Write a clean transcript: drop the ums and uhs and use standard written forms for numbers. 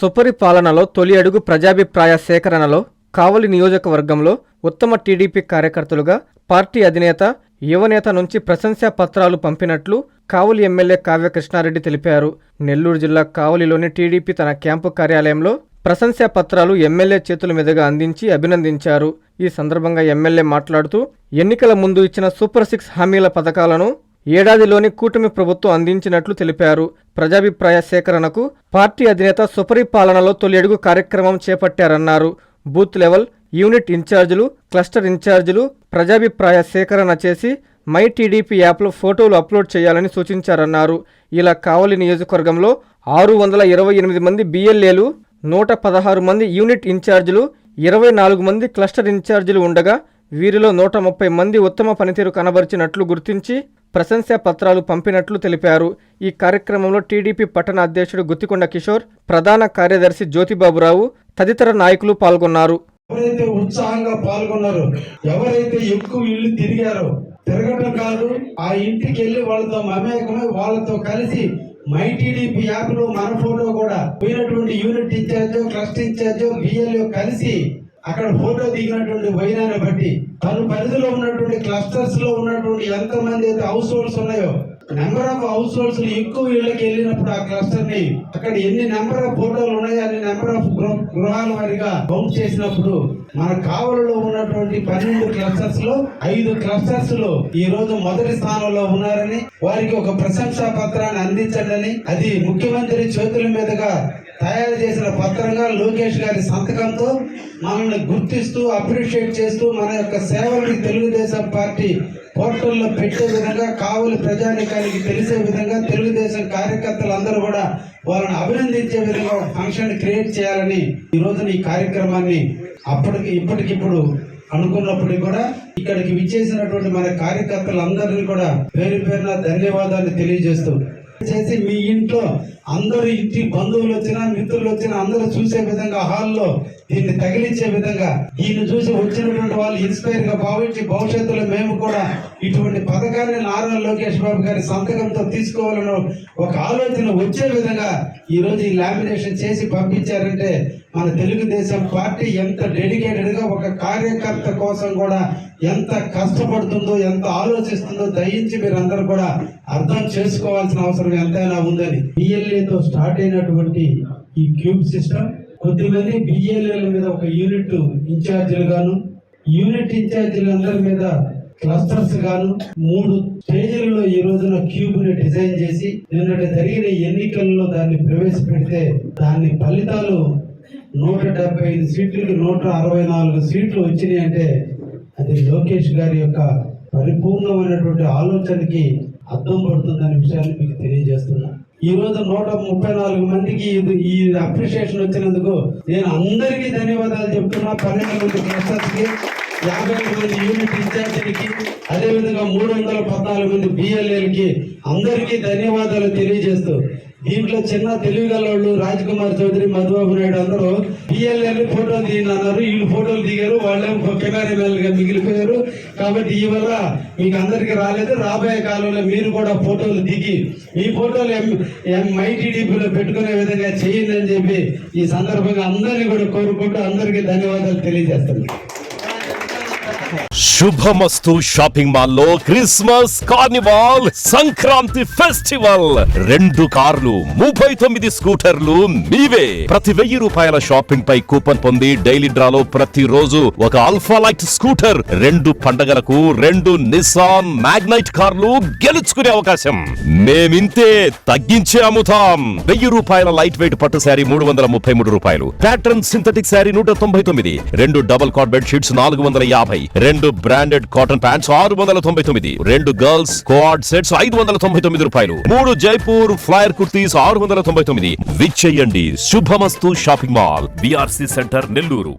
సుపరిపాలనలో తొలి అడుగు ప్రజాభిప్రాయ సేకరణలో కావలి నియోజకవర్గంలో ఉత్తమ టీడీపీ కార్యకర్తలుగా పార్టీ అధినేత, యువనేత నుంచి ప్రశంసా పత్రాలు పంపినట్లు కావలి ఎమ్మెల్యే కావ్య కృష్ణారెడ్డి తెలిపారు. నెల్లూరు జిల్లా కావలిలోని టీడీపీ తన క్యాంపు కార్యాలయంలో ప్రశంసా పత్రాలు ఎమ్మెల్యే చేతుల మీదుగా అందించి అభినందించారు. ఈ సందర్భంగా ఎమ్మెల్యే మాట్లాడుతూ ఎన్నికల ముందు ఇచ్చిన సూపర్ 6 హామీల పథకాలను ఏడాదిలోని కూటమి ప్రభుత్వం అందించినట్లు తెలిపారు. ప్రజాభిప్రాయ సేకరణకు పార్టీ అధినేత సుపరిపాలనలో తొలి అడుగు కార్యక్రమం చేపట్టారన్నారు. బూత్ లెవెల్, యూనిట్ ఇన్ఛార్జీలు, క్లస్టర్ ఇన్ఛార్జీలు ప్రజాభిప్రాయ సేకరణ చేసి మై టీడీపీ యాప్లో ఫోటోలు అప్లోడ్ చేయాలని సూచించారన్నారు. ఇలా కావలి నియోజకవర్గంలో 628 మంది BLAలు, 116 మంది యూనిట్ ఇన్ఛార్జీలు, 24 మంది క్లస్టర్ ఇన్ఛార్జీలు ఉండగా వీరిలో 130 మంది ఉత్తమ పనితీరు కనబరిచినట్లు గుర్తించి ప్రశంసా పత్రాలు పంపినట్లు తెలిపారు. ఈ కార్యక్రమంలో టీడీపీ పట్టణ అధ్యక్షుడు గుత్తికొండ కిషోర్, ప్రధాన కార్యదర్శి జ్యోతిబాబురావు తదితర నాయకులు పాల్గొన్నారు. ఎవరైతే ఉత్సాహంగా పాల్గొన్నారో, ఎవరైతే ఎక్కువ ఇల్లు తిరిగారో, తిరగటం కాదు, ఆ ఇంటికి వెళ్ళి వాళ్ళతో మమేకమై వాళ్ళతో కలిసి మై టీడీపీ యాప్ లో మన ఫోటో కూడా పోయినటువంటి unit in charge, cluster in charge, BLO కలిసి అక్కడ ఫోటో దిగినటువంటి వైనాన్ని బట్టి తను పరిధిలో ఉన్నటువంటి క్లస్టర్స్ లో ఉన్నటువంటి ఎంతమంది అయితే హౌస్ హోల్డ్స్ ఉన్నాయో, నెంబర్ ఆఫ్ హౌస్ హోల్డ్స్ ఎక్కువ ఇళ్ళకి వెళ్ళినప్పుడు ఆ క్లస్టర్ ని అక్కడ ఎన్ని నెంబర్ ఆఫ్ ఫోటోలు ఉన్నాయో అన్ని నెంబర్ ఆఫ్ గృహాల వారిగా కౌంట్ చేసినప్పుడు మన కావలిలో ఉన్నటువంటి 12 క్లస్టర్స్ లో 5 క్లస్టర్స్ లో ఈ రోజు మొదటి స్థానంలో ఉన్నారని, వారికి ఒక ప్రశంసా పత్రాన్ని అందించండి. అది ముఖ్యమంత్రి చేతుల మీదుగా తయారు చేసిన పత్రంగా లోకేష్ గారి సంతకంతో మనల్ని గుర్తిస్తూ అప్రిషియేట్ చేస్తూ మన యొక్క సేవలను తెలుగుదేశం పార్టీ పోర్టల్లో పెట్టే విధంగా, కావలి ప్రజానికానికి తెలిసే విధంగా, తెలుగుదేశం కార్యకర్తలు అందరూ కూడా వాళ్ళని అభినందించే విధంగా ఒక ఫంక్షన్ క్రియేట్ చేయాలని ఈ రోజున ఈ కార్యక్రమాన్ని ఇప్పటికిప్పుడు అనుకున్నప్పటికీ కూడా ఇక్కడికి విచ్చేసినటువంటి మన కార్యకర్తలందరినీ కూడా పేరు పేరున ధన్యవాదాలు తెలియజేస్తూ చేసి మీ ఇంట్లో అందరూ, ఇంటి బంధువులు వచ్చినా, మిత్రులు వచ్చినా అందరూ చూసే విధంగా హాల్లో దీన్ని తగిలించే విధంగా, దీన్ని చూసి వచ్చినటువంటి వాళ్ళు ఇన్స్పైర్ గా భావించి భవిష్యత్తులో మేము కూడా ఇటువంటి పథకాన్ని నారా లోకేష్ బాబు గారి సంతకంతో తీసుకోవాలని ఒక ఆలోచన వచ్చే విధంగా ఈ రోజు ఈ లామినేషన్ చేసి పంపించారంటే మన తెలుగుదేశం పార్టీ ఎంత డెడికేటెడ్ గా ఒక కార్యకర్త కోసం కూడా ఎంత కష్టపడుతుందో, ఎంత ఆలోచిస్తుందో దయించి మీరందరూ కూడా అర్థం చేసుకోవాల్సిన అవసరం ఎంతైనా ఉందని. BLAతో స్టార్ట్ అయినటువంటి ఈ క్యూబ్ సిస్టమ్ కొద్దిమంది BLAల మీద ఒక యూనిట్ ఇన్ఛార్జీలు గాను, యూనిట్ ఇన్ఛార్జీలందరి మీద క్లస్టర్స్ గాను 3 స్టేజీలలో ఈ రోజున క్యూబ్ ని డిజైన్ చేసి నిన్నటి జరిగిన ఎన్నికల్లో దాన్ని ప్రవేశపెడితే దాని ఫలితాలు 175 సీట్లకి 164 సీట్లు వచ్చినాయి అంటే అది లోకేష్ గారి యొక్క పరిపూర్ణమైనటువంటి ఆలోచనకి అర్థం పడుతుందనే విషయాన్ని మీకు తెలియజేస్తున్నా. ఈ రోజు 134 మందికి ఈ అప్రిషియేషన్ వచ్చినందుకు నేను అందరికీ ధన్యవాదాలు చెప్తున్నా. 12 మంది క్లస్టర్స్ కి, 50 మంది యూనిట్ ఇన్ఛార్జీలకి, అదేవిధంగా 314 మంది BLAలకి అందరికీ ధన్యవాదాలు తెలియజేస్తూ, దీంట్లో చిన్న తెలివిగలవాళ్ళు రాజ్కుమార్ చౌదరి, మధుబాబు నాయుడు అందరూ BLAని ఫోటో దిగినారు, వీళ్ళు ఫోటోలు దిగారు, వాళ్ళేమో కెమెరామెన్ గా మిగిలిపోయారు. కాబట్టి ఈ వల్ల మీకు అందరికి రాలేదు. రాబోయే కాలంలో మీరు కూడా ఫోటోలు దిగి మీ ఫోటోలు మై టీడీపీలో పెట్టుకునే విధంగా చేయండి అని చెప్పి ఈ సందర్భంగా అందరినీ కూడా కోరుకుంటూ అందరికీ ధన్యవాదాలు తెలియజేస్తున్నాను. శుభమస్తు షాపింగ్ మాల్ లో క్రిస్మస్ కార్నివాల్ సంక్రాంతి ఫెస్టివల్ 2 కార్లు 39 స్కూటర్లు మీవే. ప్రతి 1000 రూపాయల షాపింగ్ పై కూపన్ పొంది డైలీ డ్రాలో ప్రతి రోజు ఒక ఆల్ఫా లైట్ స్కూటర్, 2 పండగలకు 2 నిసాన్ మ్యాగ్నైట్ కార్లు గెలుచుకునే అవకాశం. మేమింతే తగ్గించే అమ్ముతాం. 1000 రూపాయల లైట్ వెయిట్ పట్టు శారీ 333 రూపాయలు, pattern synthetic sari 199, 2 double cot bed sheets 450, 2 branded cotton pants 699, 2 girls coord sets 599 రూపాయలు, 3 జైపూర్ ఫ్లైర్ కుర్తీస్ 699. విచ్చేయండి. Shubhamastu shopping mall, BRC centre, Nellore.